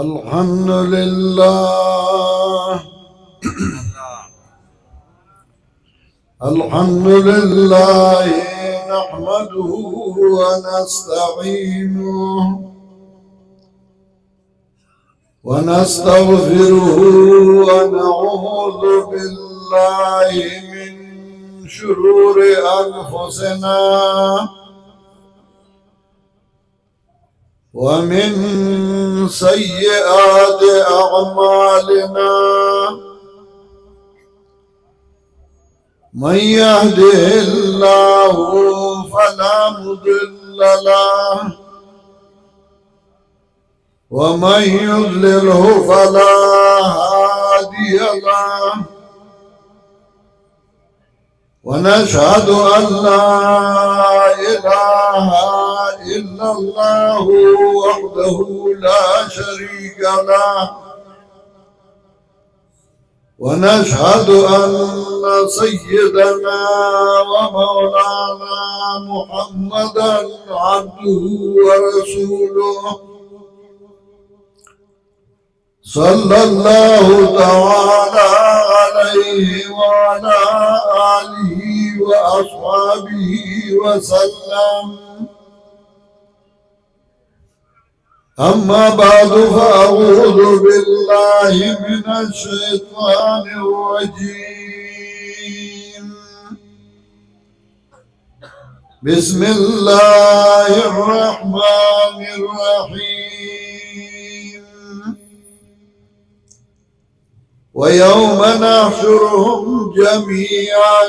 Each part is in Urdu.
الحمد لله الحمد لله نحمده ونستعينه ونستغفره ونعوذ بالله من شرور أنفسنا ومن سيئات أعمالنا من يهده الله فلا مضل له ومن يضلله فلا هادي له ونشهد أن لا إله إلا الله وحده لا شريك له ونشهد أن سيدنا ومولانا محمدا عبده ورسوله صلى الله تعالى عليه وعلى آله وأصحابه وسلم أما بعد فأعوذ بالله من الشيطان الرجيم بسم الله الرحمن الرحيم ويوم نحشرهم جميعا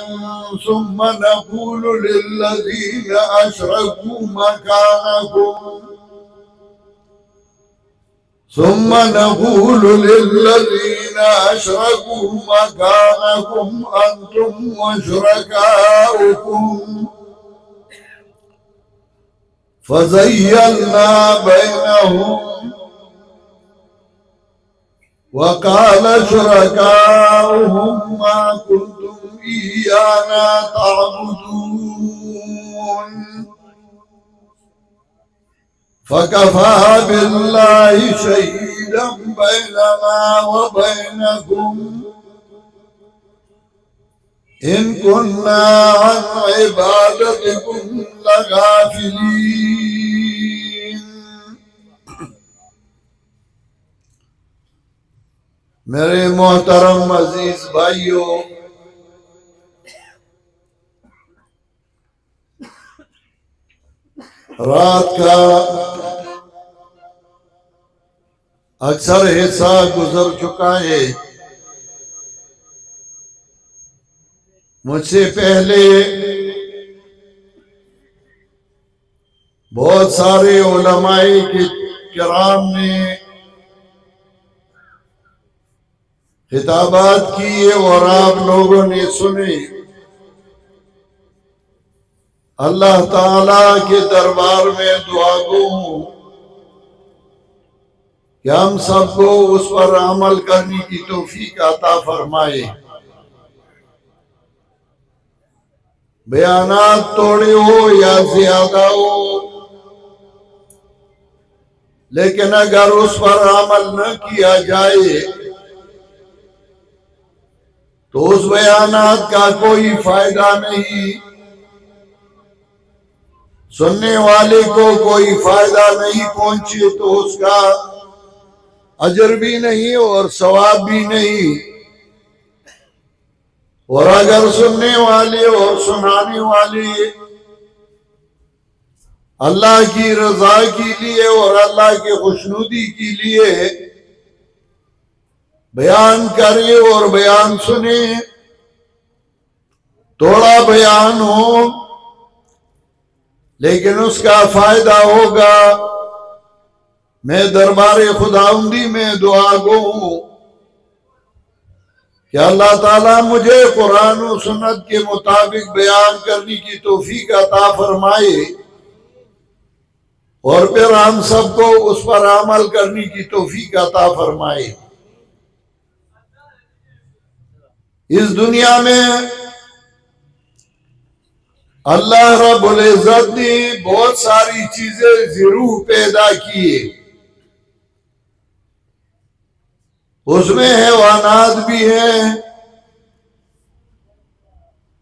ثم نقول للذين أشركوا مكانكم أنتم وشركاؤكم فزيّلنا بينهم وقال شركاؤهم ما كنتم إيانا تعبدون فكفى بالله شهيدا بيننا وبينكم إن كنا عن عبادتكم لغافلين. میرے محترم عزیز بھائیو، رات کا اکثر حصہ گزر چکا ہے۔ مجھ سے پہلے بہت سارے علماء کرام نے خطابات کیے اور آپ لوگوں نے سنے۔ اللہ تعالیٰ کے دربار میں دعا گو ہوں کہ ہم سب کو اس پر عمل کرنے کی توفیق عطا فرمائے۔ بیانات تھوڑے ہو یا زیادہ ہو، لیکن اگر اس پر عمل نہ کیا جائے تو اس بیانات کا کوئی فائدہ نہیں، سننے والے کو کوئی فائدہ نہیں پہنچے تو اس کا اجر بھی نہیں اور ثواب بھی نہیں۔ اور اگر سننے والے اور سنانے والے اللہ کی رضا کے لیے اور اللہ کے خوشنودی کے لیے بیان کرے اور بیان سنے، تھوڑا بیان ہو لیکن اس کا فائدہ ہوگا۔ میں دربار خداوندی میں دعا گو ہوں کہ اللہ تعالیٰ مجھے قرآن و سنت کے مطابق بیان کرنے کی توفیق عطا فرمائے اور پھر ہم سب کو اس پر عمل کرنے کی توفیق عطا فرمائے۔ اس دنیا میں اللہ رب العزت نے بہت ساری چیزیں ضرور پیدا کیے، اس میں حیوانات بھی ہیں،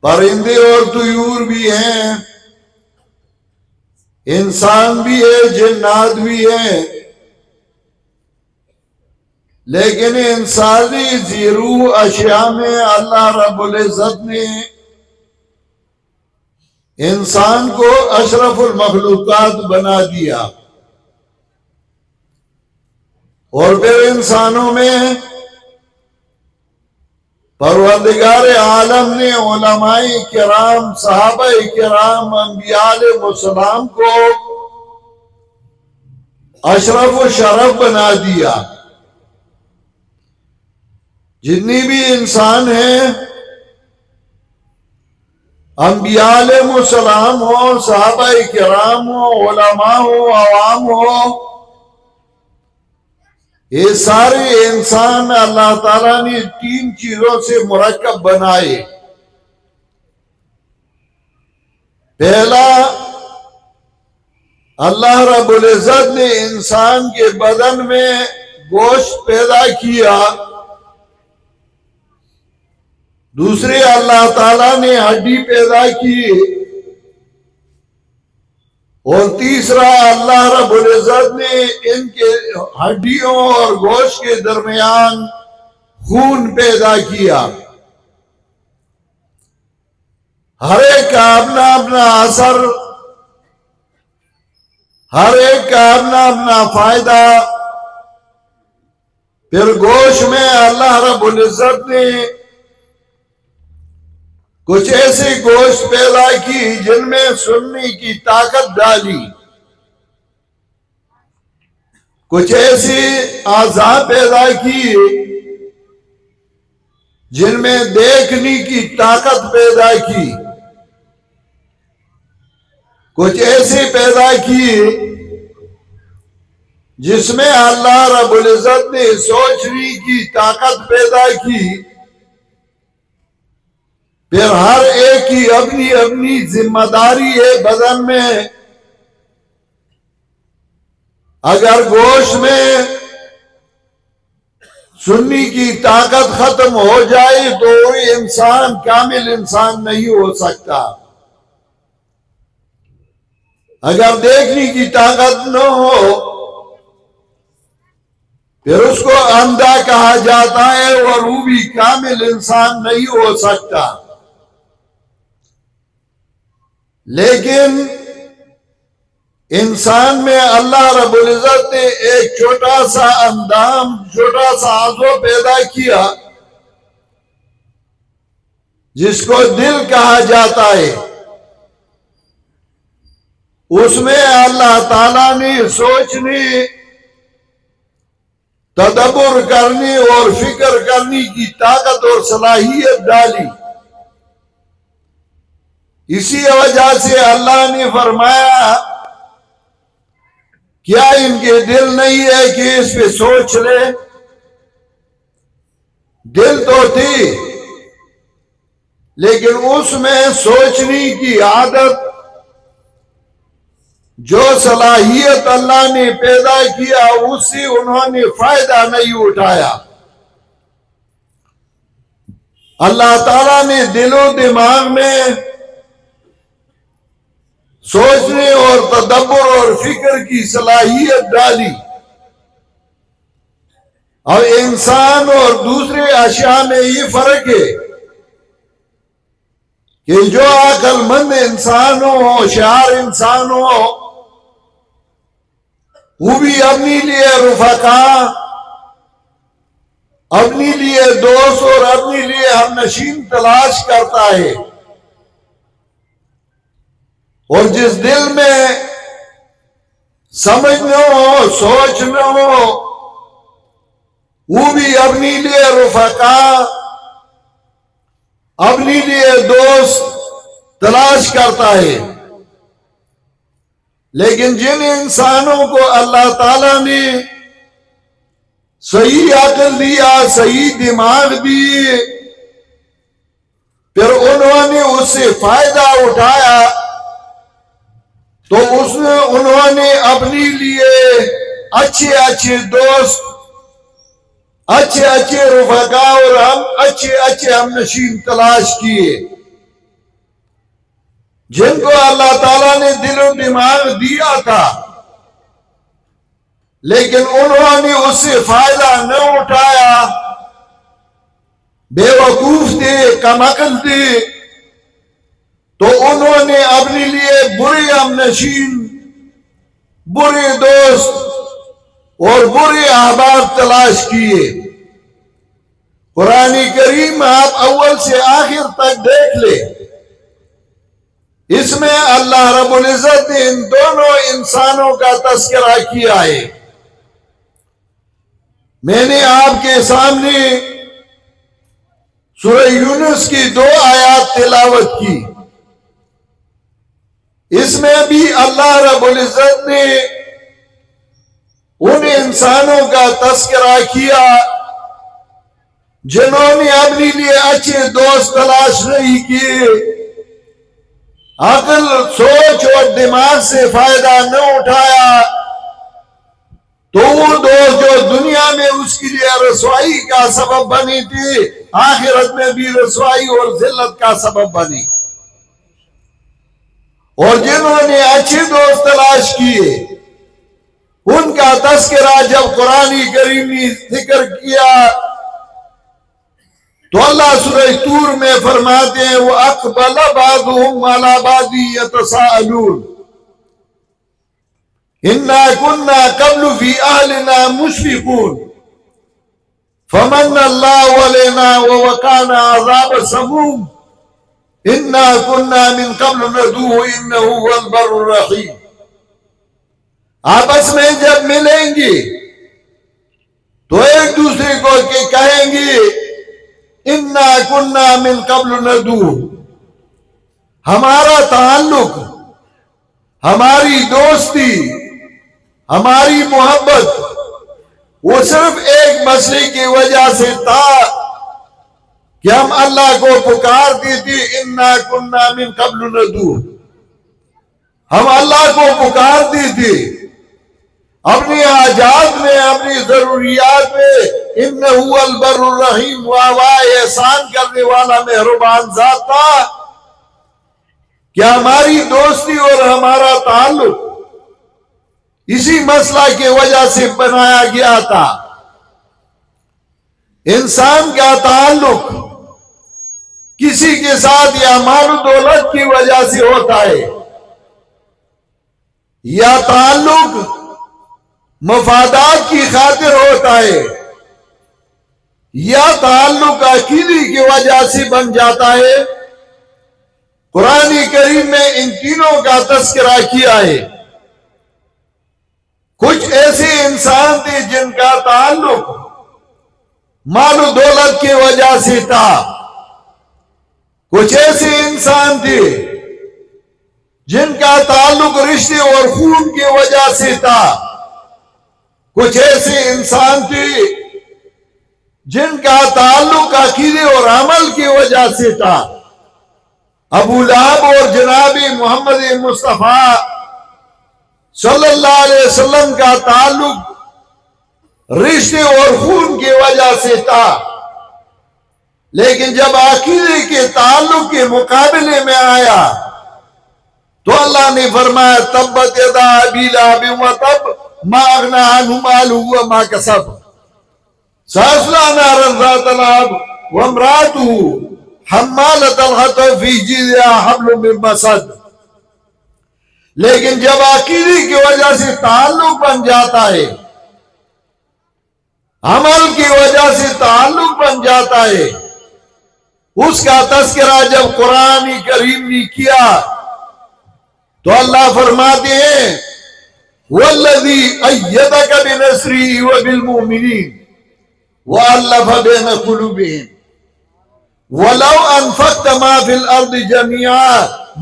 پرندے اور طیور بھی ہیں، انسان بھی ہے، جنات بھی ہیں، لیکن انسانی زیرو اشیاء میں اللہ رب العزت نے انسان کو اشرف المخلوقات بنا دیا، اور پھر انسانوں میں پروردگار عالم نے علماء کرام، صحابہ کرام، انبیاء علیہ السلام کو اشرف و شرف بنا دیا۔ جتنی بھی انسان ہیں، انبیاء علیہ السلام ہو، صحابہ کرام ہو، علماء ہو، عوام ہو، یہ سارے انسان اللہ تعالیٰ نے 3 چیزوں سے مرکب بنائے۔ پہلا، اللہ رب العزت نے انسان کے بدن میں گوشت پیدا کیا۔ دوسرے، اللہ تعالیٰ نے ہڈی پیدا کی، اور تیسرا، اللہ رب العزت نے ان کے ہڈیوں اور گوشت کے درمیان خون پیدا کیا۔ ہر ایک کا اپنا اپنا اثر، ہر ایک کا اپنا اپنا فائدہ۔ پھر گوشت میں اللہ رب العزت نے کچھ ایسی گوشت پیدا کی جن میں سننے کی طاقت ڈالی، کچھ ایسی اعضاء پیدا کی جن میں دیکھنے کی طاقت پیدا کی، کچھ ایسی پیدا کی جس میں اللہ رب العزت نے سوچنے کی طاقت پیدا کی۔ پھر ہر ایک کی اپنی اپنی ذمہ داری ہے بدن میں۔ اگر گوشت میں سننے کی طاقت ختم ہو جائے تو انسان کامل انسان نہیں ہو سکتا۔ اگر دیکھنے کی طاقت نہ ہو پھر اس کو اندھا کہا جاتا ہے، اور وہ بھی کامل انسان نہیں ہو سکتا۔ لیکن انسان میں اللہ رب العزت نے ایک چھوٹا سا اندام، چھوٹا سا عضو پیدا کیا جس کو دل کہا جاتا ہے۔ اس میں اللہ تعالیٰ نے سوچنے، تدبر کرنے اور فکر کرنے کی طاقت اور صلاحیت ڈالی۔ اسی وجہ سے اللہ نے فرمایا، کیا ان کے دل نہیں ہے کہ اس پہ سوچ لے؟ دل تو تھی، لیکن اس میں سوچنے کی عادت، جو صلاحیت اللہ نے پیدا کیا اس سے انہوں نے فائدہ نہیں اٹھایا۔ اللہ تعالیٰ نے دل و دماغ میں سوچنے اور تدبر اور فکر کی صلاحیت ڈالی، اور انسان اور دوسرے اشیاء میں یہ فرق ہے کہ جو عقل مند انسان ہو، ہوشیار انسان ہو، وہ بھی اپنے لیے رفقا، اپنے لیے دوست اور اپنے لیے ہم نشین تلاش کرتا ہے، اور جس دل میں سمجھ نہ ہو، سوچ نہ ہو، وہ بھی اپنے لیے رفقا، اپنے لیے دوست تلاش کرتا ہے۔ لیکن جن انسانوں کو اللہ تعالیٰ نے صحیح عقل دیا، صحیح دماغ دی، پھر انہوں نے اس سے فائدہ اٹھایا، تو انہوں نے اپنے لیے اچھے اچھے دوست، اچھے اچھے رفقا اور اچھے اچھے ہم نشین تلاش کیے جن کو اللہ تعالیٰ نے دل و دماغ دیا تھا، لیکن انہوں نے اس سے فائدہ نہ اٹھایا، بے وقوف تھے، کم عقل تھے، تو انہوں نے اپنے لیے برے ہم نشین، برے دوست اور برے احباب تلاش کیے۔ قرآن کریم آپ اول سے آخر تک دیکھ لیں، اس میں اللہ رب العزت نے ان دونوں انسانوں کا تذکرہ کیا ہے۔ میں نے آپ کے سامنے سورہ یونس کی 2 آیات تلاوت کی، اس میں بھی اللہ رب العزت نے ان انسانوں کا تذکرہ کیا جنہوں نے اپنے لیے اچھے دوست تلاش نہیں کیے، عقل، سوچ اور دماغ سے فائدہ نہ اٹھایا، تو وہ دوست جو دنیا میں اس کے لیے رسوائی کا سبب بنی تھی، آخرت میں بھی رسوائی اور ذلت کا سبب بنی۔ اور جنہوں نے اچھے دوست تلاش کیے ان کا تذکرہ جب قرآن کریم نے ذکر کیا تو اللہ سورہ طور میں فرماتے ہیں وَأَقْبَلَ بَعْضُهُمْ عَلَى بَعْضٍ يَتَسَاءَلُونَ إِنَّا كُنَّا قَبْلُ فِي أَهْلِنَا مُشْفِقُونَ فَمَنَّ اللَّهُ عَلَيْنَا وَوَقَانَا عَذَابَ السَّمُومِ إِنَّا كُنَّا مِن قَبْلُ نَدْعُوهُ إِنَّهُ هُوَ الْبَرُّ الرَّحِيمُ۔ آپس میں جب ملیں گے تو ایک دوسرے کو کہیں گے اِنَّا كُنَّا مِن قَبْلُ نَدْعُوهُ، ہمارا تعلق، ہماری دوستی، ہماری محبت وہ صرف ایک مسئلے کی وجہ سے تھا کہ ہم اللہ کو پکارتے تھے، اِنَّا كُنَّا مِن قَبْلُ نَدْعُوهُ، ہم اللہ کو پکارتے تھے اپنی حاجات میں، اپنی ضروریات میں، اِنَّهُ هُوَ الْبَرُّ الرَّحِيمُ، واہ احسان کرنے والا مہربان ذات تھا کہ ہماری دوستی اور ہمارا تعلق اسی مسئلہ کی وجہ سے بنایا گیا تھا۔ انسان کا تعلق کسی کے ساتھ یا مال و دولت کی وجہ سے ہوتا ہے، یا تعلق مفادات کی خاطر ہوتا ہے، یا تعلق عقیدے کی وجہ سے بن جاتا ہے۔ قرآن کریم میں ان تینوں کا تذکرہ کیا ہے۔ کچھ ایسے انسان تھے جن کا تعلق مال و دولت کی وجہ سے تھا، کچھ ایسے انسان تھے جن کا تعلق رشتے اور خون کی وجہ سے تھا، کچھ ایسے انسان تھے جن کا تعلق عقیدے اور عمل کی وجہ سے تھا۔ ابو لہب اور جناب محمد مصطفیٰ صلی اللہ علیہ وسلم کا تعلق رشتے اور خون کی وجہ سے تھا، لیکن جب عقیدے کے تعلق کے مقابلے میں آیا تو اللہ نے فرمایا تبت یدا ابی لہب وتب ما اغنی عنہ مالہ وما کسب سیصلی نارا ذات لہب وامرأتہ حمالۃ الحطب فی جیدہا حبل من مسد۔ لیکن جب عقیدے کی وجہ سے تعلق بن جاتا ہے، عمل کی وجہ سے تعلق بن جاتا ہے، اس کا تذکرہ جب قرآن کریم نے کیا تو اللہ فرماتے ہیں وَالَّذِي أَيَّدَكَ بِنَصْرِهِ وَبِالْمُؤْمِنِينَ وَأَلَّفَ بَيْنَ قُلُوبِهِمْ وَلَوْ أَنفَقْتَ مَا فِي الْأَرْضِ جَمِيعًا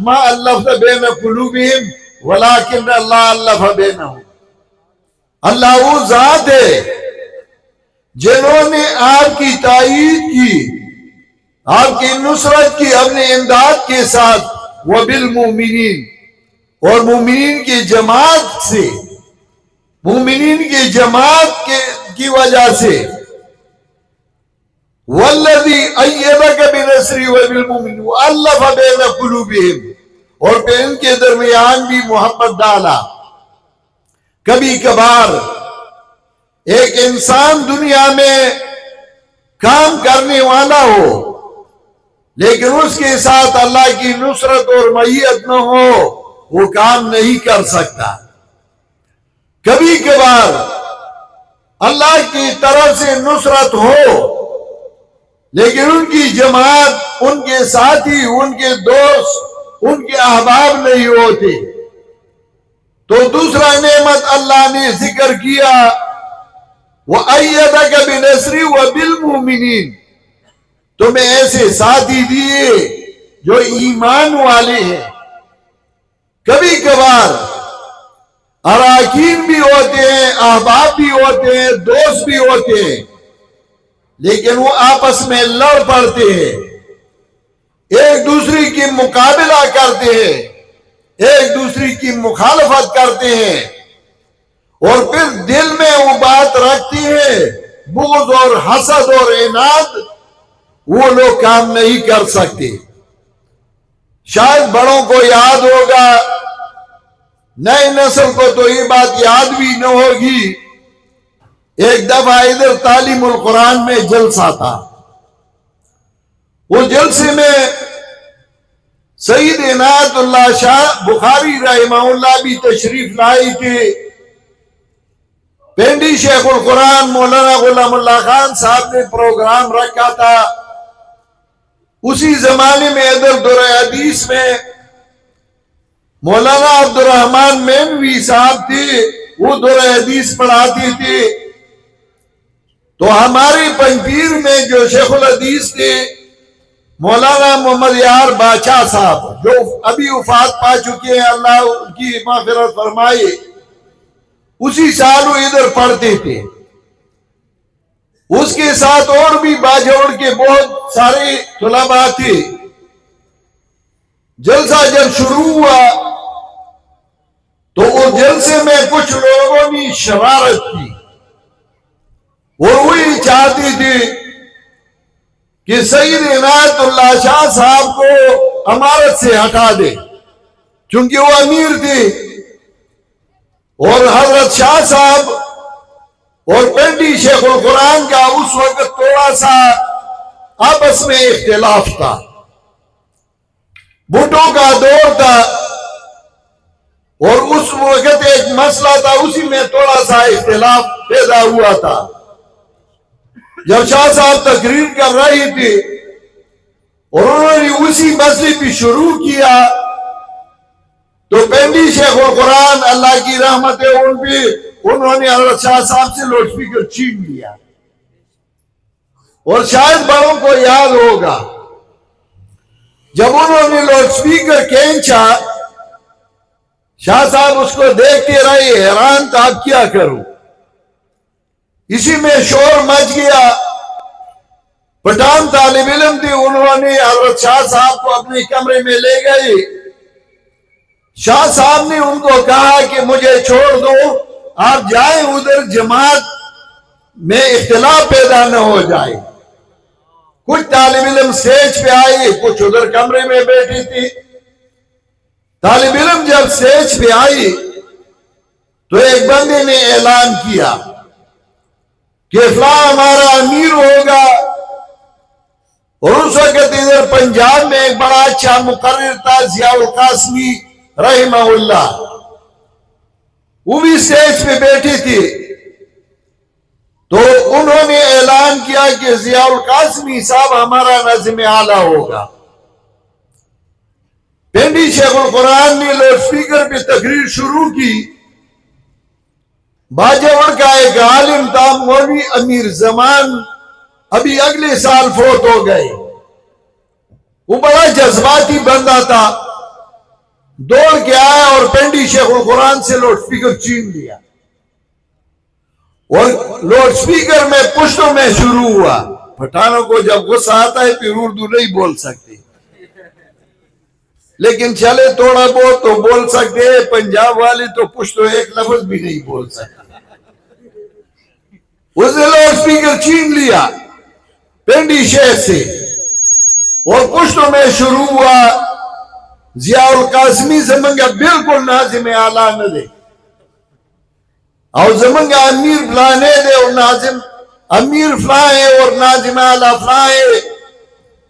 مَا أَلَّفْتَ بَيْنَ قُلُوبِهِمْ وَلَكِنَّ اللَّهَ أَلَّفَ بَيْنَهُمْ۔ اللہ وہ ذات ہے جنہوں نے آپ کی تائید کی، آپ کی نصرت کی اپنے امداد کے ساتھ، وَبِالْمُؤْمِنِينَ، اور مومنین کی جماعت سے، مومنین کی جماعت کی وجہ سے والذی ایدک بنصرہ وبالمؤمنین والف بین قلوبہم، اور پہ ان کے درمیان بھی محبت ڈالا۔ کبھی کبھار ایک انسان دنیا میں کام کرنے والا ہو لیکن اس کے ساتھ اللہ کی نصرت اور معیت نہ ہو، وہ کام نہیں کر سکتا۔ کبھی کبھار اللہ کی طرف سے نصرت ہو لیکن ان کی جماعت، ان کے ساتھی، ان کے دوست، ان کے احباب نہیں ہوتے، تو دوسرا نعمت اللہ نے ذکر کیا، وَأَيَّدَكَ بِنَصْرِهِ وَبِالْمُؤْمِنِينَ، تمہیں ایسے ساتھی دیے جو ایمان والے ہیں۔ کبھی کبھار اراکین بھی ہوتے ہیں، احباب بھی ہوتے ہیں، دوست بھی ہوتے ہیں، لیکن وہ آپس میں لڑ پڑتے ہیں، ایک دوسرے کی مقابلہ کرتے ہیں، ایک دوسرے کی مخالفت کرتے ہیں، اور پھر دل میں وہ بات رکھتی ہے، بغض اور حسد اور عناد، وہ لوگ کام نہیں کر سکتے۔ شاید بڑوں کو یاد ہوگا، نئی نسل کو تو یہ بات یاد بھی نہ ہوگی، ایک دفعہ ادھر تعلیم القرآن میں جلسہ تھا، وہ جلسے میں سید عنایت اللہ شاہ بخاری رحمہ اللہ بھی تشریف لائی تھے، پنڈی شیخ القرآن مولانا غلام اللہ خان صاحب نے پروگرام رکھا تھا۔ اسی زمانے میں ادھر دور حدیث میں مولانا عبد الرحمن مینوی صاحب تھے، وہ دور حدیث پڑھاتے تھے، تو ہمارے پنجپیر میں جو شیخ الحدیث تھے مولانا محمد یار باچا صاحب، جو ابھی وفات پا چکے ہیں، اللہ ان کی مغفرت فرمائے، اسی سال وہ ادھر پڑھتے تھے۔ اس کے ساتھ اور بھی باجوڑ کے بہت سارے طلباء تھے۔ جلسہ جب شروع ہوا تو وہ جلسے میں کچھ لوگوں نے شرارت کی، اور وہی چاہتی تھی کہ سید عنایت اللہ شاہ صاحب کو امارت سے ہٹا دے، چونکہ وہ امیر تھے، اور حضرت شاہ صاحب اور پنڈی شیخ القرآن کا اس وقت تھوڑا سا آپس میں اختلاف تھا، بھٹو کا دور تھا، اور اس وقت ایک مسئلہ تھا، اسی میں تھوڑا سا اختلاف پیدا ہوا تھا۔ جب شاہ صاحب تقریر کر رہی تھی اور انہوں نے اسی مسئلے پہ شروع کیا تو پنڈی شیخ القرآن اللہ کی رحمت ہے ان پہ، انہوں نے حضرت شاہ صاحب سے لاؤڈ سپیکر چھین لیا۔ اور شاید بڑوں کو یاد ہوگا، جب انہوں نے لاؤڈ سپیکر کھینچا، شاہ صاحب اس کو دیکھتے رہے، حیران تھا اب کیا کروں۔ اسی میں شور مچ گیا، پٹھان طالب علم تھے، انہوں نے حضرت شاہ صاحب کو اپنے کمرے میں لے گئے۔ شاہ صاحب نے ان کو کہا کہ مجھے چھوڑ دو، آپ جائیں ادھر، جماعت میں اختلاف پیدا نہ ہو جائے۔ کچھ طالب علم سٹیج پہ آئے، کچھ ادھر کمرے میں بیٹھی تھی۔ طالب علم جب سٹیج پہ آئی تو ایک بندے نے اعلان کیا کہ فلاں ہمارا امیر ہوگا، اور اس وقت ادھر پنجاب میں ایک بڑا اچھا مقرر تھا ضیاء القاسمی رحمہ اللہ، وہ بھی سٹیج پہ بیٹھی تھی، تو انہوں نے اعلان کیا کہ ضیاء القاسمی صاحب ہمارا ناظم اعلیٰ ہوگا۔ پنڈی شیخ القرآن نے لاؤڈ سپیکر پہ تقریر شروع کی۔ باجوڑ کا ایک عالم تھا مولوی امیر زمان، ابھی اگلے سال فوت ہو گئے، وہ بڑا جذباتی بندہ تھا، دوڑ کے آیا اور پنڈی شیخ القرآن سے لاؤڈ سپیکر چھین لیا، اور لاؤڈ سپیکر میں پشتوں میں شروع ہوا۔ پٹھانوں کو جب غصہ آتا ہے پھر اردو نہیں بول سکتے، لیکن چلے تھوڑا بہت تو بول سکتے ہیں، پنجاب والے تو پشتو ایک لفظ بھی نہیں بول سکتے۔ اس نے لاؤڈ سپیکر چھین لیا، پنڈی شیخ سے، اور پشتوں میں شروع ہوا ضیاء القاسمی زمانگا بالکل ناظم اعلیٰ نہ دے، اور زمانگا امیر فلانے دے اور ناظم امیر فلانے اور ناظم اعلیٰ فلانے.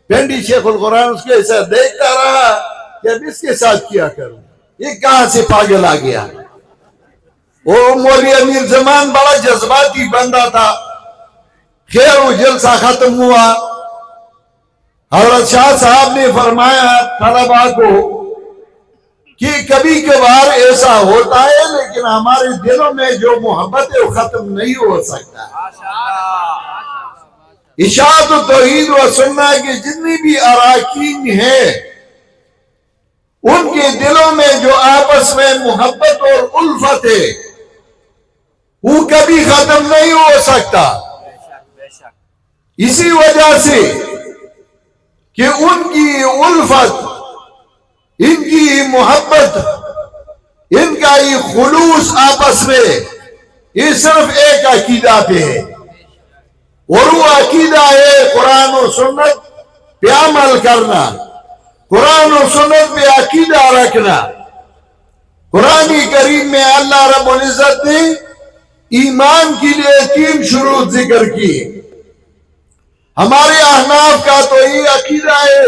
پنڈی شیخ القرآن اس کے ساتھ دیکھتا رہا کہ اب اس کے ساتھ کیا کروں، یہ کہاں سے پاگل آ گیا. وہ مولوی امیر زمان بڑا جذباتی بندہ تھا. خیر وہ جلسہ ختم ہوا، حضرت شاہ صاحب نے فرمایا طلباء کو کہ کبھی کبھار ایسا ہوتا ہے لیکن ہمارے دلوں میں جو محبت ہے وہ ختم نہیں ہو سکتا. اشاعت توحید و سنہ کے جتنی بھی اراکین ہیں ان کے دلوں میں جو آپس میں محبت اور الفت ہے وہ کبھی ختم نہیں ہو سکتا. اسی وجہ سے کہ ان کی الفت، ان کی محبت، ان کا یہ خلوص آپس میں یہ صرف ایک عقیدہ پہ ہے، اور وہ عقیدہ ہے قرآن و سنت پہ عمل کرنا، قرآن و سنت پہ عقیدہ رکھنا. قرآن کریم میں اللہ رب العزت نے ایمان کے لیے 3 شروط ذکر کی. ہمارے احناف کا تو یہ عقیدہ ہے،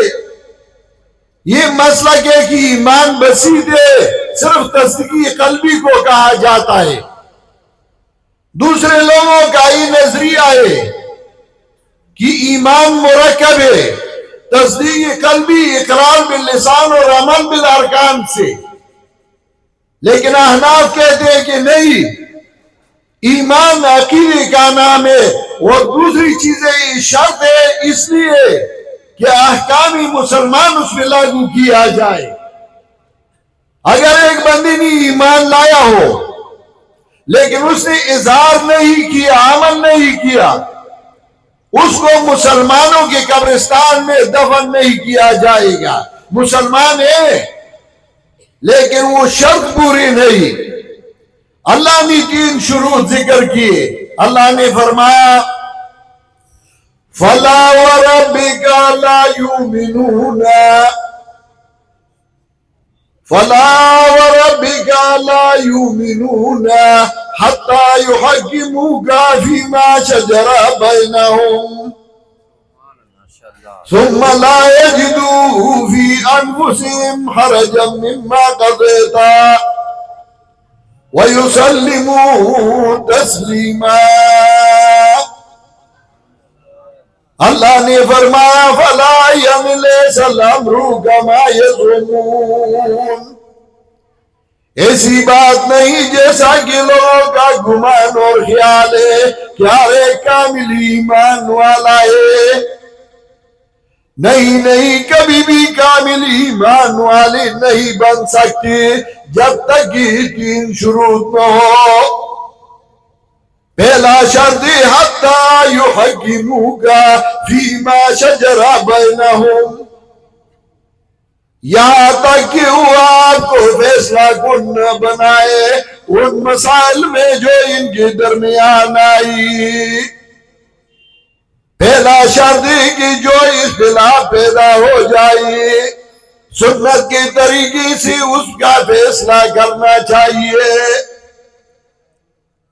یہ مسلک ہے کہ ایمان بسیط ہے، صرف تصدیقی قلبی کو کہا جاتا ہے. دوسرے لوگوں کا یہ نظریہ ہے کہ ایمان مرکب ہے، تصدیق قلبی، اقرار باللسان اور عمل بالارکان سے. لیکن احناف کہتے ہیں کہ نہیں، ایمان عقیدے کا نام ہے، اور دوسری چیزیں شرط ہے اس لیے کہ احکام مسلمان اس میں لاگو کیا جائے. اگر ایک بندے نے ایمان لایا ہو لیکن اس نے اظہار نہیں کیا، عمل نہیں کیا، اس کو مسلمانوں کے قبرستان میں دفن نہیں کیا جائے گا. مسلمان ہے لیکن وہ شرط پوری نہیں. اللہ نے 3 شروط ذکر کیے. اللہ نے فرمایا فَلَا وَرَبِّكَ لَا يُؤْمِنُونَ فَلَا وَرَبِّكَ لَا يُؤْمِنُونَ حَتَّى يُحَكِّمُوكَ فِي مَا شَجَرَ بَيْنَهُمْ ثُمَّ لَا يَجِدُوا فِي أَنفُسِهِمْ حَرَجًا مِّمَّا قَضَيْتَ وَيُسَلِّمُوا تَسْلِيمًا. اللہ نے فرمایا فَلَا يَمْلِسَ الْأَمْرُ كَمَا يَزْعُمُونَ. ایسی بات نہیں جیسا کہ لوگوں کا گمان اور خیال ہے کہ ہر ایک کامل ایمان والا ہے. نہیں، کبھی بھی کامل ایمان والے نہیں بن سکتے جب تک یہ 3 شروط نہ ہو. پہلا شرط حتی یحکموک فیما شجر بینہم، یہاں تک کہ وہ آپ کو فیصلہ کن بنائے ان مسائل میں جو ان کے درمیان آئی. پہلا شرط ہے کہ جو اختلاف پیدا ہو جائے سنت کے طریقے سے اس کا فیصلہ کرنا چاہیے.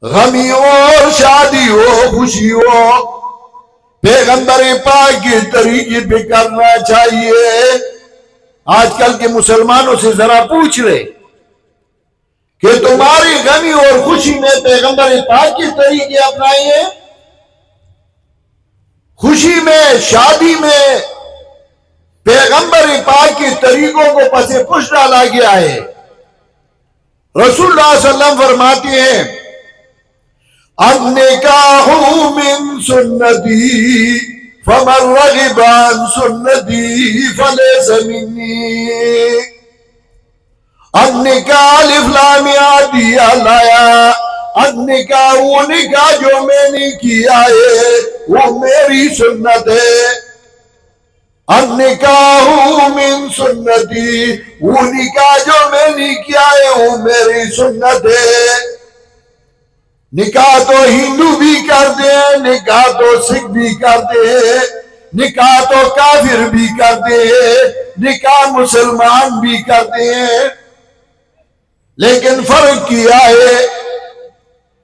غمی ہو اور شادی ہو، خوشی ہو، پیغمبر پاک کے طریقے پہ کرنا چاہیے. آج کل کے مسلمانوں سے ذرا پوچھ لے کہ تمہاری غمی اور خوشی میں پیغمبر پاک کے طریقے اپنائیے، خوشی میں، شادی میں پیغمبر پاک کے طریقوں کو پس پش ڈالا گیا ہے. رسول اللہ صلی اللہ علیہ وسلم فرماتے ہیں النکاح من سنتی فمن رغب عن سنتی فلیس منی. النکاح الف لام عادیہ لایا، النکاح وہ نکاح جو میں نے کیا ہے وہ میری سنت ہے. النکاح من سنتی، وہ نکاح جو میں نے کیا ہے وہ میری سنت ہے. نکاح تو ہندو بھی کرتے ہیں، نکاح تو سکھ بھی کرتے ہیں، نکاح تو کافر بھی کرتے ہیں، نکاح مسلمان بھی کرتے ہیں، لیکن فرق کیا ہے؟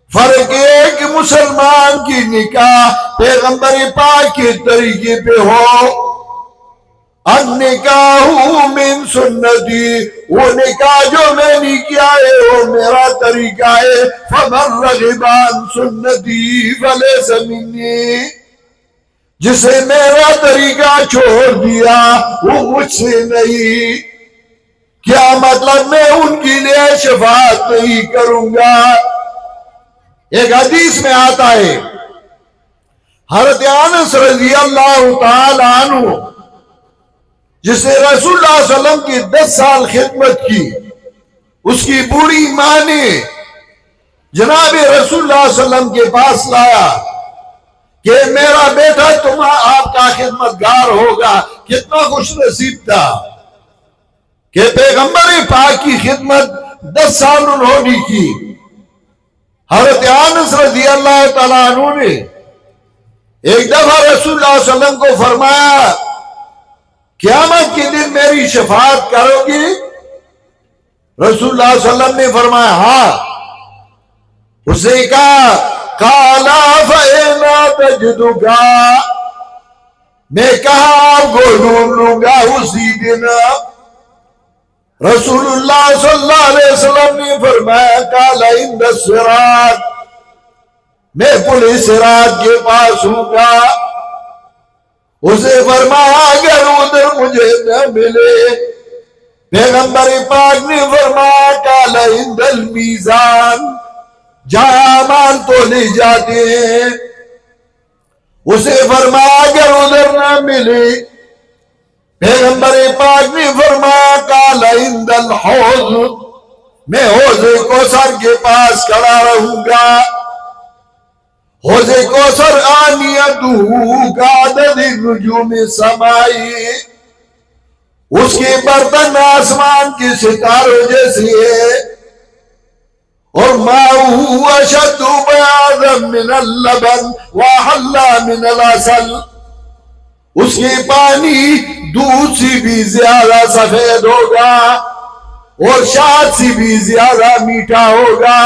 فرق یہ کہ مسلمان کی نکاح پیغمبر پاک کے طریقے پہ ہو، النکاح من سنتی، وہ نکاح جو میں نے کیا ہے وہ میرا طریقہ ہے، فمن رغب عن سنتی فلیس منی، جسے میرا طریقہ چھوڑ دیا وہ مجھ سے نہیں۔ کیا مطلب؟ میں ان کے لیے شفاعت نہیں کروں گا۔ ایک حدیث میں آتا ہے، حضرت انس رضی اللہ تعالی عنہ جس نے رسول اللہ صلی اللہ علیہ وسلم کی 10 سال خدمت کی، اس کی بوڑھی ماں نے جناب رسول اللہ صلی اللہ علیہ وسلم کے پاس لایا کہ میرا بیٹا آپ کا خدمتگار ہوگا۔ کتنا خوش نصیب تھا کہ پیغمبر پاک کی خدمت 10 سال انہوں نے کی۔ حضرت انس رضی اللہ تعالیٰ عنہ نے ایک دفعہ رسول اللہ صلی اللہ علیہ وسلم کو فرمایا، قیامت کے دن میری شفاعت کرو گی؟ رسول اللہ صلی اللہ علیہ وسلم نے فرمایا ہاں۔ اس نے کہا قَالَ فَإِنَّا تَجْدُكَ، میں کہاں آپ کو ڈھونڈ لوں گا اسی دن؟ رسول اللہ صلی اللہ علیہ وسلم نے فرمایا قَالَ عِنْدَ الصِّرَاطِ، میں پل صراط کے پاس ہوں گا۔ اسے فرمایا اگر ادھر مجھے نہ ملے، پیغمبر پاک نے فرمایا قَالَ عِنْدَ الْمِيزَانِ، جہاں مال تو لے جاتے ہیں۔ اسے فرمایا اگر ادھر نہ ملے، پیغمبر پاک نے فرمایا قَالَ عِنْدَ الْحَوْضِ، میں حوض کوثر کے پاس کھڑا رہوں گا۔ حوض کوثر آنیتہ کعدد نجوم السماء، اس کے برتن آسمان کے ستاروں جیسے ہے، اور ماؤہ اشد بیاضا من اللبن واحلا من العسل، اس کے پانی دودھ سے بھی زیادہ سفید ہوگا اور شہد سے بھی زیادہ میٹھا ہوگا۔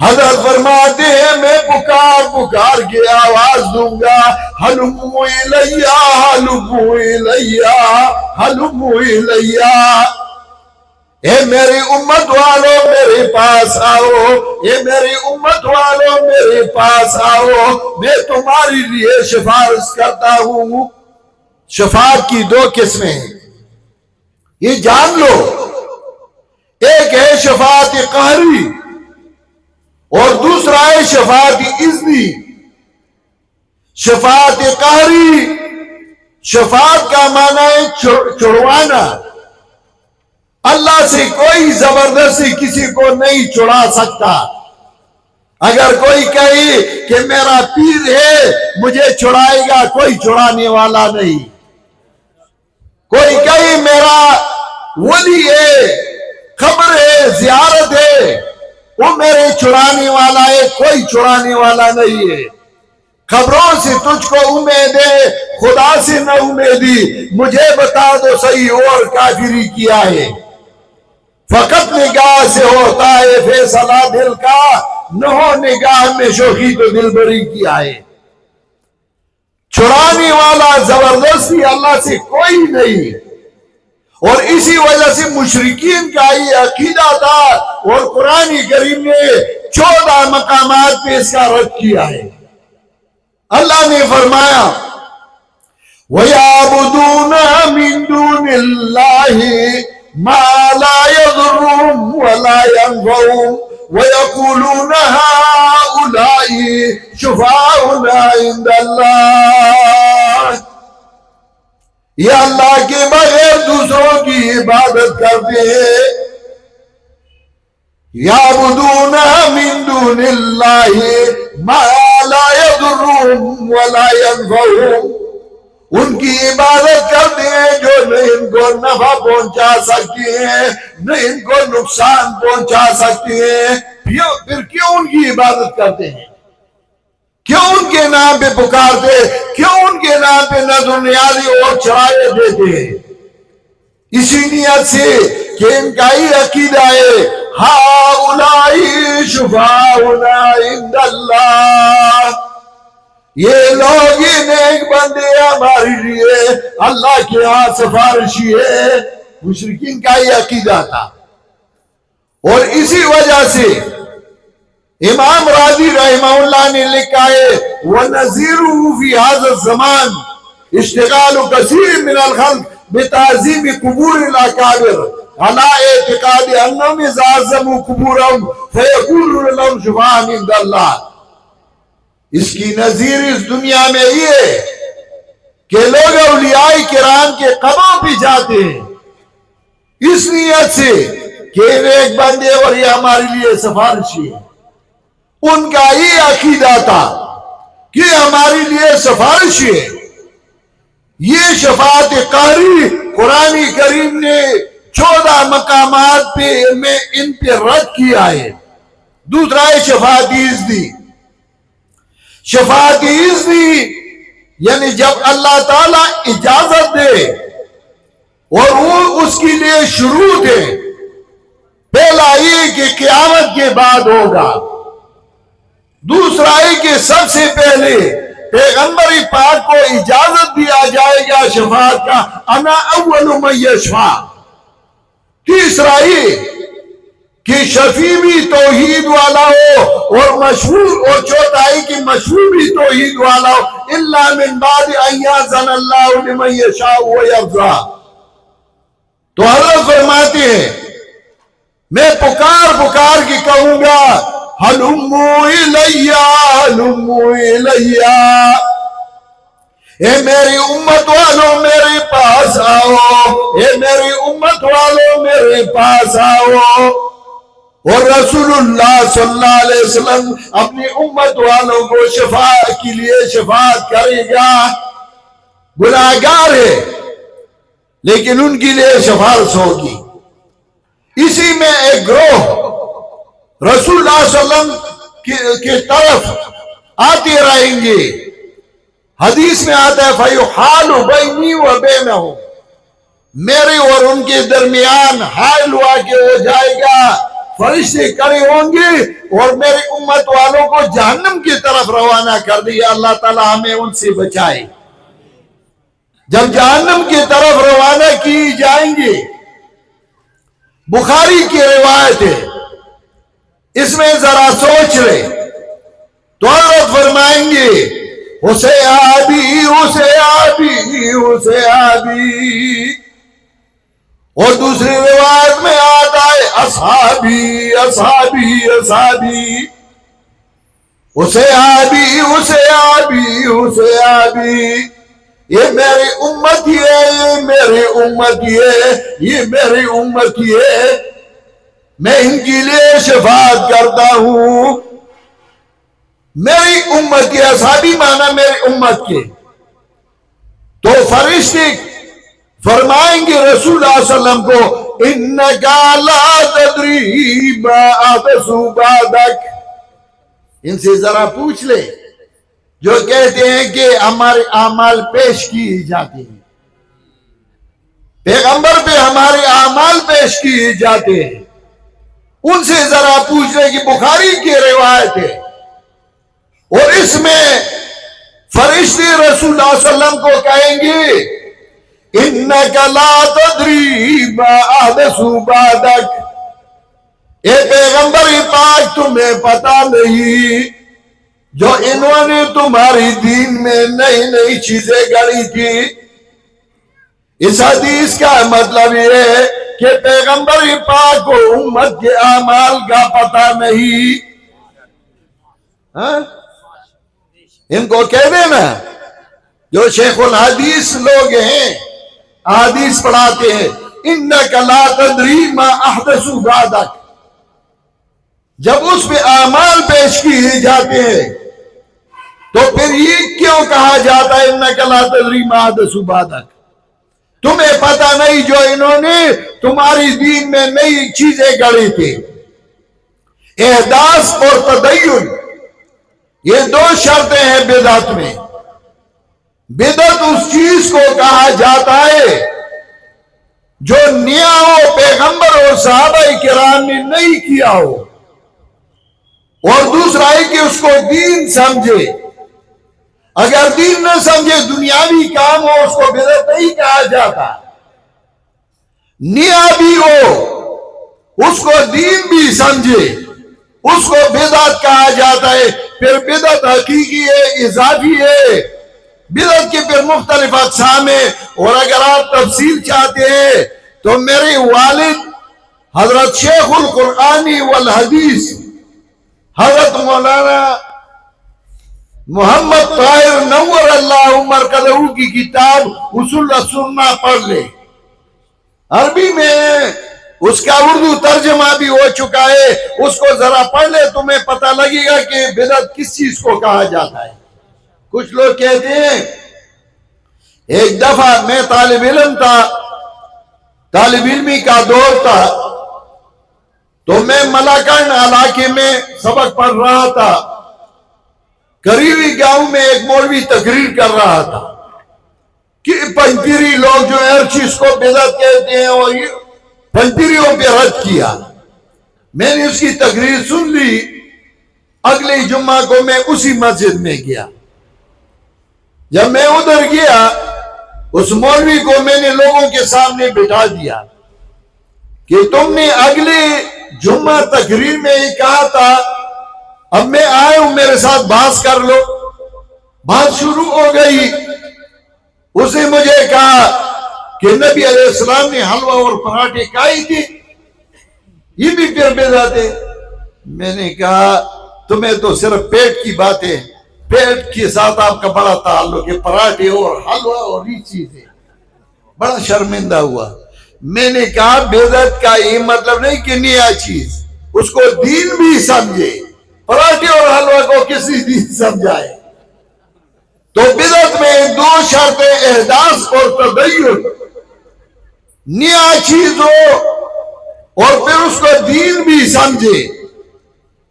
حضرت فرماتے ہیں میں پکار کے آواز دوں گا، ہلموا الیہ ہلموا الیہ ہلموا الیہ، اے میری امت والو میرے پاس آؤ، اے میری امت والو میرے پاس آؤ، میں تمہاری لیے سفارش کرتا ہوں۔ شفاعت کی 2 قسمیں ہیں، یہ جان لو۔ ایک ہے شفاعت قہری اور دوسرا ہے شفاعت اذنی۔ شفاعت قہری، شفاعت کا معنی ہے چھڑوانا۔ اللہ سے کوئی زبردستی کسی کو نہیں چھڑا سکتا۔ اگر کوئی کہے کہ میرا پیر ہے مجھے چھڑائے گا، کوئی چھڑانے والا نہیں۔ کوئی کہے میرا ولی ہے، قبر ہے، زیارت ہے، وہ میرے چھڑانے والا ہے، کوئی چھڑانے والا نہیں ہے۔ خبروں سے تجھ کو امید ہے، خدا سے نہ امیدی، مجھے بتا دو صحیح اور کافری کیا ہے۔ فقط نگاہ سے ہوتا ہے فیصلہ دل کا، نہ ہو نگاہ میں شوخی تو دل بری کیا ہے۔ چھڑانے والا زبردستی اللہ سے کوئی نہیں، اور اسی وجہ سے مشرکین کا یہ عقیدہ تھا، اور قرآن کریم نے 14 مقامات پہ اس کا رد کیا ہے۔ اللہ نے فرمایا وَيَعْبُدُونَ مِن دُونِ اللَّهِ مَا لَا يَضُرُّهُمْ وَلَا يَنفَعُهُمْ وَيَقُولُونَ هَؤُلَاءِ شُفَعَاؤُنَا عِندَ اللَّهِ، یہ اللہ کے بغیر دوسروں کی عبادت کرتے ہیں۔ یعبدون من دون اللہ ما لا یضرهم ولا ينفعهم، ان کی عبادت کرتے ہیں جو نہ ان کو نفع پہنچا سکتے ہیں نہ ان کو نقصان پہنچا سکتے ہیں۔ پھر کیوں ان کی عبادت کرتے ہیں؟ کیوں ان کے نام پہ پکارتے؟ کیوں ان کے اللہ پہ نظر نیازی اور چڑھائے دیتے ہیں، اسی نیت سے کہ ان کا ہی عقیدہ ہے ہؤلاء شفاعنا عند اللہ، یہ لوگ ہی نیک بندے ہمارے لیے اللہ کے ہاں سفارشی ہے۔ مشرکین کا یہ عقیدہ تھا، اور اسی وجہ سے امام راضی رحمہ اللہ نے لکھا ہے وَنَذِيرُهُ فِي هَذَا الزَّمَانِ اشتغال كثير من الخلق بتعظیم قبور الاکابر على اعتقاد انهم اذا عظموا قبورهم فيكونون لهم شفاعا عند اللہ۔ اس کی نظیر اس دنیا میں یہ ہے کہ لوگ اولیاء کرام کے قبروں پہ جاتے ہیں اس نیت سے کہ ایک بندے اور یہ ہمارے لیے سفارشی ہے۔ ان کا یہ عقیدہ تھا کہ ہمارے لیے سفارشی ہے۔ یہ شفاعت قہری قرآن کریم نے 14 مقامات پہ میں ان پہ رد کیا ہے۔ دوسرا ہے شفاعت اذنی۔ شفاعت اذنی یعنی جب اللہ تعالیٰ اجازت دے اور وہ اس کے لیے شروط ہے، پہلا یہ کہ قیامت کے بعد ہوگا، دوسرا ہے کہ سب سے پہلے پیغمبر پاک کو اجازت دیا جائے گا شفاعت کا، انا اول من یشفع۔ تیسرا یہ کہ شفیع بھی توحید والا ہو اور مشہور، اور چوتھا ہے کہ مشہور بھی توحید والا ہو، الا من بعد ان یاذن اللہ لمن یشاء ویرضی۔ تو حضرت فرماتے ہیں میں پکار کے کہوں گا ہلموا الیہ ہلموا الیہ، اے میری امت والوں میرے پاس آؤ، اے میری امت والوں میرے پاس آؤ۔ اور رسول اللہ صلی اللہ علیہ وسلم اپنی امت والوں کو شفاعت کے لیے شفاعت کرے گا۔ گناہگار ہے لیکن ان کے لیے شفاعت ہوگی۔ اسی میں ایک گروہ رسول اللہ صلی اللہ علیہ وسلم کی طرف آتے رہیں گے۔ حدیث میں آتا ہے فَيُحَالُ بَيْنِي وَبَيْنَهُمْ، میرے اور ان کے درمیان حائل ہوا کہ ہو جائے گا، فرشتے کھڑے ہوں گے اور میری امت والوں کو جہنم کی طرف روانہ کر دیں۔ اللہ تعالی ہمیں ان سے بچائے۔ جب جہنم کی طرف روانہ کی جائیں گے، بخاری کی روایت ہے، اس میں ذرا سوچ لے تو حضرت فرمائیں گے حسیابی حسیابی حسیابی، اور دوسری روایت میں آتا ہے اصحابی اصحابی اصحابی، حسیابی حسیابی حسیابی، یہ میری امت ہے، یہ میری امت ہے، یہ میری امت ہے، میں ان کے لیے شفاعت کرتا ہوں۔ میری امت کے اصحابی معنی میری امت کے، تو فرشتے فرمائیں گے رسول اللہ صلی اللہ علیہ وسلم کو انکا لا تدری ما احدث بعدک۔ ان سے ذرا پوچھ لے جو کہتے ہیں کہ ہمارے اعمال پیش کیے جاتے ہیں، پیغمبر پہ ہمارے اعمال پیش کیے جاتے ہیں، ان سے ذرا پوچھ لے کہ بخاری کی روایت ہے، اور اس میں فرشتے رسول اللہ صلی اللہ علیہ وسلم کو کہیں گے انکا لا تدری ما احدث بعدک، اے پیغمبر پاک تمہیں پتا نہیں جو انہوں نے تمہاری دین میں نئی نئی چیزیں گڑی تھی۔ اس حدیث کا مطلب یہ ہے کہ پیغمبر پاک کو امت کے اعمال کا پتہ نہیں۔ ان کو کہہ دینا جو شیخ الحدیث لوگ ہیں، حدیث پڑھاتے ہیں، انکا لا تدری ما احدث بعدک، جب اس پہ اعمال پیش کیے جاتے ہیں تو پھر یہ کیوں کہا جاتا ہے انکا لا تدری ما احدث بعدک، تمہیں پتہ نہیں جو انہوں نے تمہاری دین میں نئی چیزیں گڑی تھی۔ احداث اور تدین یہ دو شرطیں ہیں بدعت میں۔ بدعت اس چیز کو کہا جاتا ہے جو نیا ہو، پیغمبر اور صحابہ کرام نے نہیں کیا ہو، اور دوسرا ہے کہ اس کو دین سمجھے۔ اگر دین نہ سمجھے، دنیاوی کام ہو، اس کو بدعت نہیں کہا جاتا۔ نیا بھی ہو، اس کو دین بھی سمجھے، اس کو بدعت کہا جاتا ہے۔ پھر بدعت حقیقی ہے، اضافی ہے، بدعت کے پھر مختلف اقسام ہیں، اور اگر آپ تفصیل چاہتے ہیں تو میرے والد حضرت شیخ القرآنی والحدیث حضرت مولانا محمد طاہر نور اللہ مرکزہ کی کتاب اصول السنہ پڑھ لے۔ عربی میں اس کا اردو ترجمہ بھی ہو چکا ہے، اس کو ذرا پڑھ لے، تمہیں پتہ لگے گا کہ بدعت کس چیز کو کہا جاتا ہے۔ کچھ لوگ کہتے ہیں، ایک دفعہ میں طالب علم تھا، طالب علمی کا دور تھا، تو میں ملاکنڈ علاقے میں سبق پڑھ رہا تھا۔ قریبی گاؤں میں ایک مولوی تقریر کر رہا تھا کہ پنجپیری لوگ جو ہر چیز کو بدعت کہتے ہیں، اور یہ پنجپیریوں پہ رد کیا۔ میں نے اس کی تقریر سن لی۔ اگلے جمعہ کو میں اسی مسجد میں گیا۔ جب میں ادھر گیا، اس مولوی کو میں نے لوگوں کے سامنے بٹھا دیا کہ تم نے اگلے جمعہ تقریر میں یہ کہا تھا، اب میں آیا ہوں، میرے ساتھ بحث کر لو۔ بات شروع ہو گئی۔ اس نے مجھے کہا کہ نبی علیہ السلام نے حلوہ اور پراٹھے کھائی تھی، یہ بھی پھر بدعت ہے۔ میں نے کہا تمہیں تو صرف پیٹ کی بات ہے، پیٹ کے ساتھ آپ کا بڑا تعلق ہے، پراٹھے اور حلوہ اور یہ چیز ہے۔ بڑا شرمندہ ہوا۔ میں نے کہا بدعت کا یہ مطلب نہیں کہ نیا چیز، اس کو دین بھی سمجھے۔ پراٹھے اور حلوہ کو کسی دین سمجھائے؟ تو بدعت میں دو شرطیں، احداث اور تدین۔ نیا چیز ہو اور پھر اس کو دین بھی سمجھے۔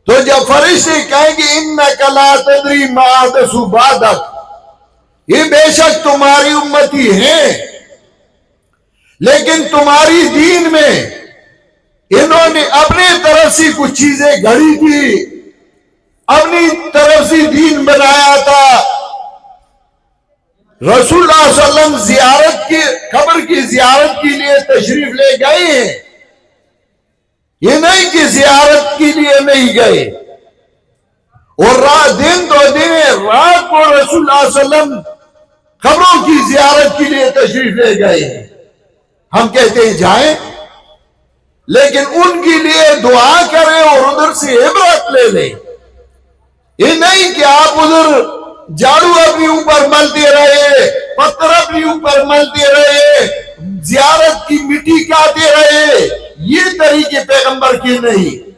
تو جب فرشتے کہیں گے اِنَّكَ لَا تَدْرِي مَا أَحْدَثُ بَعْدَكَ، یہ بے شک تمہاری امتی ہیں، لیکن تمہاری دین میں انہوں نے اپنے طرف سے کچھ چیزیں گھڑی تھی، اپنی طرف سے دین بنایا تھا۔ رسول اللہ صلی اللہ علیہ وسلم زیارت کی، قبر کی زیارت کے لیے تشریف لے گئے ہیں، یہ نہیں کہ زیارت کے لیے نہیں گئے۔ اور دن تو دن رات کو رسول اللہ صلی اللہ علیہ وسلم قبروں کی زیارت کے لیے تشریف لے گئے ہیں۔ ہم کہتے ہیں جائیں، لیکن ان کے لیے دعا کریں اور ادھر سے عبرت لے لیں۔ یہ نہیں کہ آپ ادھر جھاڑو اپنی اوپر ملتے رہے، پتھر اپنی اوپر ملتے رہے، زیارت کی مٹی کھاتے رہے۔ یہ طریقے پیغمبر کے نہیں۔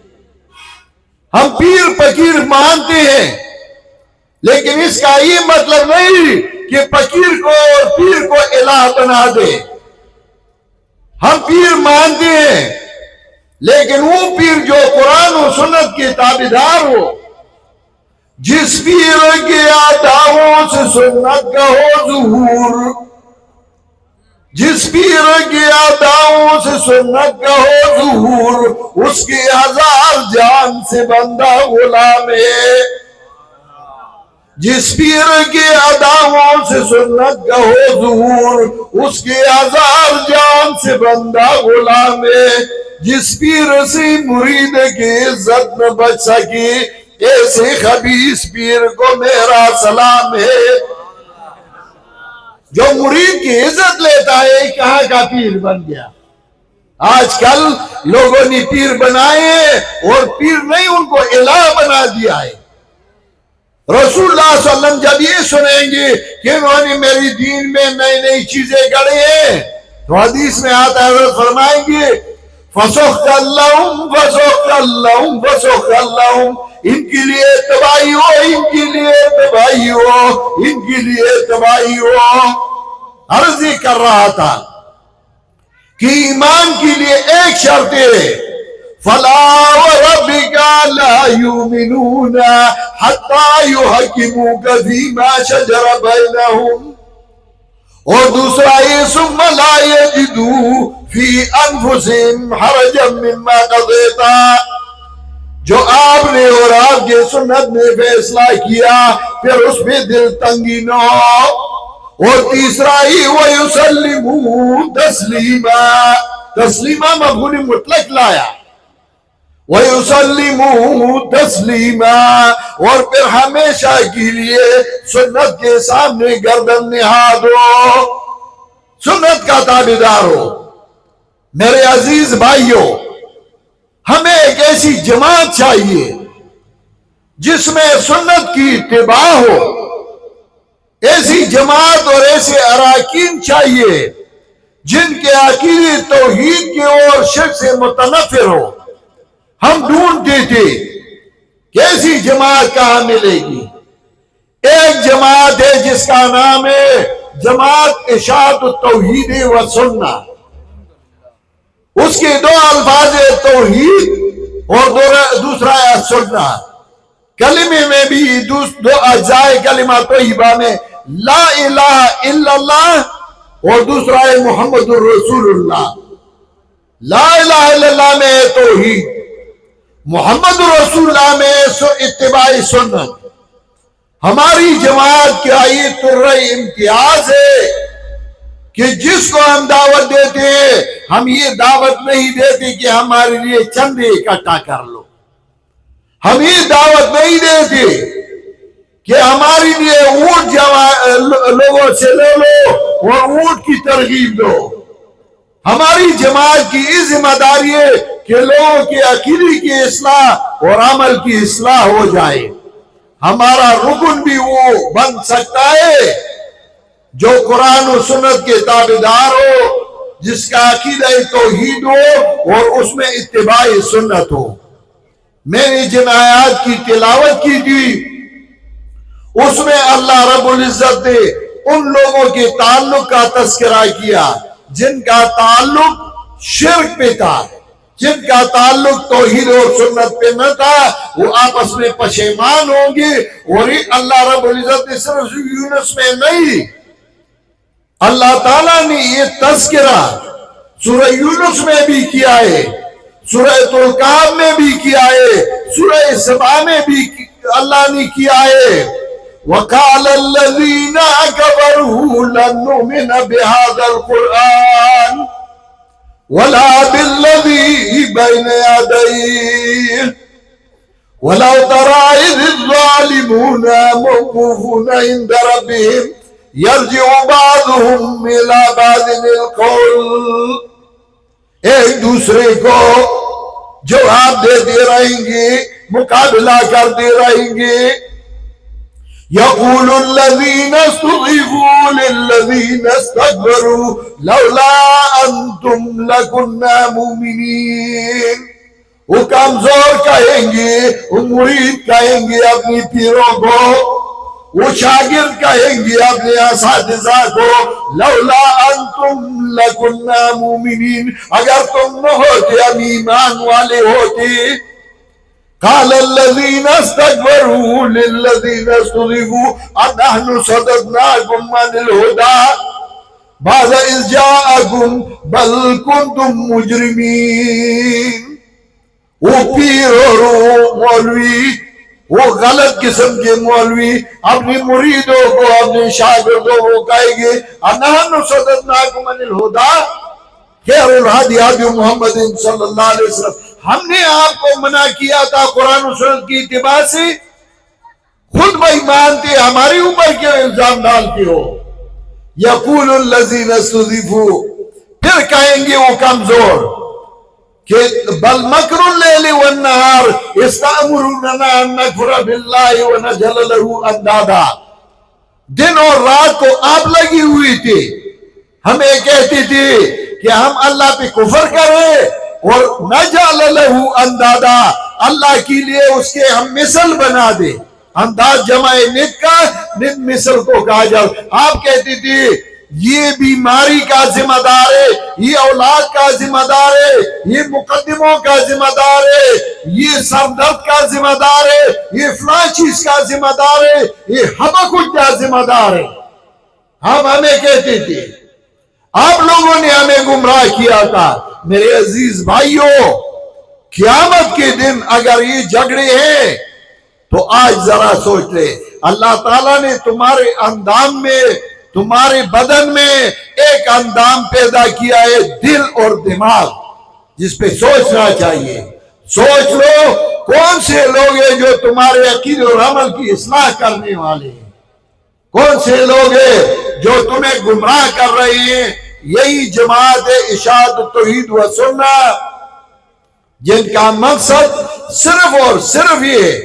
ہم پیر فقیر مانتے ہیں، لیکن اس کا یہ مطلب نہیں کہ فقیر کو اور پیر کو الہ بنا دے۔ ہم پیر مانتے ہیں، لیکن وہ پیر جو قرآن و سنت کے تابعدار ہو، جس پیر کے اداؤں سے سنت کا ہو ظہور، جس پیر کے اداؤں سے سنت کا ہو ظہور، اس کے ہزار جان سے بندہ غلام ہے۔ جس پیر کے اداؤں سے سنت کا ہو ظہور، اس کے ہزار جان سے بندہ غلام ہے۔ جس پیر سے مرید کی عزت نہ بچ سکی، ایسے خبیث پیر کو میرا سلام ہے۔ جو مرید کی عزت لیتا ہے کہاں کا پیر بن گیا؟ آج کل لوگوں نے پیر بنائے ہیں، اور پیر نہیں، ان کو الہ بنا دیا ہے۔ رسول اللہ صلی اللہ علیہ وسلم جب یہ سنیں گے کہ انہوں نے میری دین میں نئی نئی چیزیں گڑھی ہیں، تو حدیث میں آتا ہے، حضرت فرمائیں گے فَسُخْتَ اللَّهُمْ فَسُخْتَ اللَّهُمْ فَسُخْتَ اللَّهُمْ، ان کے لیے تباہی ہو، ان کے لیے تباہی ہو، ان کے لیے تباہی ہو۔ عرض یہ کر رہا تھا کہ ایمان کے لیے ایک شرط ہے، فَلَا وَرَبِّكَ لَا يُؤْمِنُونَ حَتَّى يُحَكِّمُوكَ فِي مَا شَجَرَ بَيْنَهُمْ، اور دوسرا یہ ثم لا یجدوا فی انفسہم حرجا مما قضیت، جو آپ نے اور آپ کے سنت نے فیصلہ کیا پھر اس میں دل تنگی نہ ہو۔ اور تیسرا ہی وَيُسَلِّمُوا تَسْلِيمًا، تسلیمہ مفعول مطلق لایا، وَيُسَلِّمُوا تَسْلِيمًا، اور پھر ہمیشہ کے لیے سنت کے سامنے گردن نہاد ہو، سنت کا تابعدار ہو۔ میرے عزیز بھائیوں، ہمیں ایک ایسی جماعت چاہیے جس میں سنت کی اتباع ہو، ایسی جماعت اور ایسے اراکین چاہیے جن کے عقیدے توحید کے اور شرک سے متنفر ہو۔ ہم ڈھونڈتے تھے کہ ایسی جماعت کہاں ملے گی۔ ایک جماعت ہے جس کا نام ہے جماعت اشاعت التوحید و سنہ، اس کے دو الفاظ ہے توحید اور دوسرا ہے سنہ۔ کلمے میں بھی دو اجزاء کلمہ طیبہ میں لا الہ الا اللہ اور دوسرا ہے محمد الرسول اللہ۔ لا الہ الا اللہ میں ہے توحید، محمد الرسول اللہ میں اتباع سنت۔ ہماری جماعت کا یہ طرح امتیاز ہے کہ جس کو ہم دعوت دیتے ہیں، ہم یہ دعوت نہیں دیتے کہ ہمارے لیے چندے اکٹھا کر لو، ہم یہ دعوت نہیں دیتے کہ ہمارے لیے اونٹ لوگوں سے لے لو اور اونٹ کی ترغیب دو۔ ہماری جماعت کی یہ ذمہ داری ہے کہ لوگوں کے عقیدے کی اصلاح اور عمل کی اصلاح ہو جائے۔ ہمارا رکن بھی وہ بن سکتا ہے جو قرآن و سنت کے تابعدار ہو، جس کا عقیدہ توحید ہو اور اس میں اتباع سنت ہو۔ میں نے جن آیات کی تلاوت کی تھی اس میں اللہ رب العزت نے ان لوگوں کے تعلق کا تذکرہ کیا جن کا تعلق شرک پہ تھا، جن کا تعلق توحید اور سنت پہ نہ تھا، وہ آپس میں پشیمان ہوں گے۔ اور اللہ رب العزت نے صرف یونس میں نہیں، اللہ تعالیٰ نے یہ تذکرہ سورہ یونس میں بھی کیا ہے، سورہ الکہف میں بھی کیا ہے، سورہ سبا میں بھی اللہ نے کیا ہے۔ وَقَالَ الَّذِينَ كَفَرُوا لَن نُّؤْمِنَ بِهَذَا الْقُرْآنِ وَلَا بِالَّذِي بَيْنَ يَدَيْهِ وَلَوْ تَرَىٰ إِذِ الظَّالِمُونَ مَوْقُوفُونَ عِندَ رَبِّهِمْ يَرْجِعُ بَعْضُهُمْ إِلَىٰ بَعْضٍ الْقَوْلَ، ایک دوسرے کو جواب دیتے رہیں گے، مقابلہ کرتے رہیں گے۔ يَقُولُ الَّذِينَ اسْتُضْعِفُوا لِلَّذِينَ اسْتَكْبَرُوا لَوْلَا أَنْتُمْ لَكُنَّا مُؤْمِنِينَ، وہ کمزور کہیں گے، وہ مرید کہیں گے اپنی پیروں کو، وہ شاگرد کہیں گے اپنے اساتذہ کو، لولا انتم لکنا مومنین، اگر تم نہ ہوتے ہم ایمان والے ہوتے۔ قال الذین استکبروا للذین استضعفوا انحن صددناکم عن الہدی بعد اذ جاءکم بل کنتم مجرمین۔ وہ پیر اور مولوی، وہ غلط قسم کے مولوی اپنی مریدوں کو، اپنے شاگردوں کو کہیں گے انحن صددناکم عن الہدی، خیر الہدی ہدی محمد صلی اللہ علیہ وسلم، ہم نے آپ کو منع کیا تھا قرآن و سنت کی اتباع سے، خود بھائی مانتے، ہمارے اوپر کیوں الزام ڈالتے ہو؟ یقول الذین استضعفوا، پھر کہیں گے وہ کمزور کہ بل مکر اللیل والنہار استأمروننا ان نکفر باللہ ونجعل لہ اندادا، دن اور رات کو آپ لگی ہوئی تھی، ہمیں کہتی تھی کہ ہم اللہ پہ کفر کریں اور نجعل لہ اندادا، اللہ کے لیے اس کے ہم مثل بنا دیں۔ انداز جمع ند کا، ند مثل کو کہا جائے۔ آپ کہتی تھی یہ بیماری کا ذمہ دار ہے، یہ اولاد کا ذمہ دار ہے، یہ مقدموں کا ذمہ دار ہے، یہ سر درد کا ذمہ دار ہے، یہ فلاں چیز کا ذمہ دار ہے، یہ ہمہ کچھ کا ذمہ دار ہے۔ ہم ہمیں کہتے تھے، آپ لوگوں نے ہمیں گمراہ کیا تھا۔ میرے عزیز بھائیوں، قیامت کے دن اگر یہ جھگڑے ہیں تو آج ذرا سوچ لے، اللہ تعالیٰ نے تمہارے اندام میں، تمہارے بدن میں ایک اندام پیدا کیا ہے، دل اور دماغ، جس پہ سوچنا چاہیے۔ سوچ لو کون سے لوگ ہیں جو تمہارے عقیدے اور عمل کی اصلاح کرنے والے ہیں، کون سے لوگ ہیں جو تمہیں گمراہ کر رہے ہیں۔ یہی جماعت اشاعت توحید و سنت، جن کا مقصد صرف اور صرف یہ ہے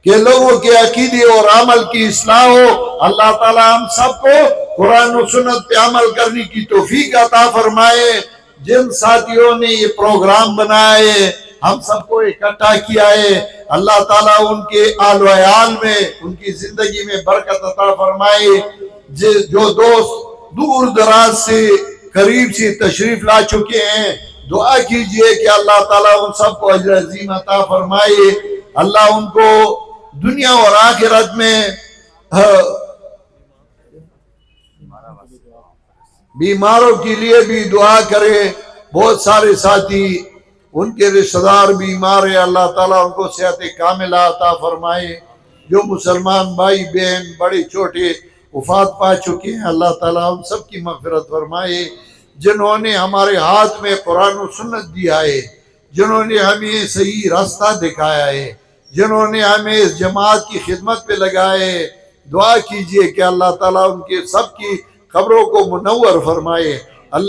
کہ لوگوں کے عقیدے اور عمل کی اصلاح ہو۔ اللہ تعالیٰ ہم سب کو قرآن و سنت پہ عمل کرنے کی توفیق عطا فرمائے۔ جن ساتھیوں نے یہ پروگرام بنائے، ہم سب کو اکٹھا کیا ہے، اللہ تعالیٰ ان کے آل و عیال میں، ان کی زندگی میں برکت عطا فرمائے۔ جو دوست دور دراز سے قریب سے تشریف لا چکے ہیں، دعا کیجئے کہ اللہ تعالیٰ ان سب کو اجر عظیم عطا فرمائے۔ اللہ ان کو دنیا اور آخرت میں بیماروں کے لیے بھی دعا کرے۔ بہت سارے ساتھی ان کے رشتہ دار بیمار ہیں، اللہ تعالیٰ ان کو صحت کاملہ عطا فرمائے۔ جو مسلمان بھائی بہن بڑے چھوٹے وفات پا چکے ہیں، اللہ تعالیٰ ان سب کی مغفرت فرمائے۔ جنہوں نے ہمارے ہاتھ میں قرآن و سنت دیا ہے، جنہوں نے ہمیں صحیح راستہ دکھایا ہے، جنہوں نے ہمیں اس جماعت کی خدمت پہ لگائے، دعا کیجئے کہ اللہ تعالیٰ ان کے سب کی قبروں کو منور فرمائے۔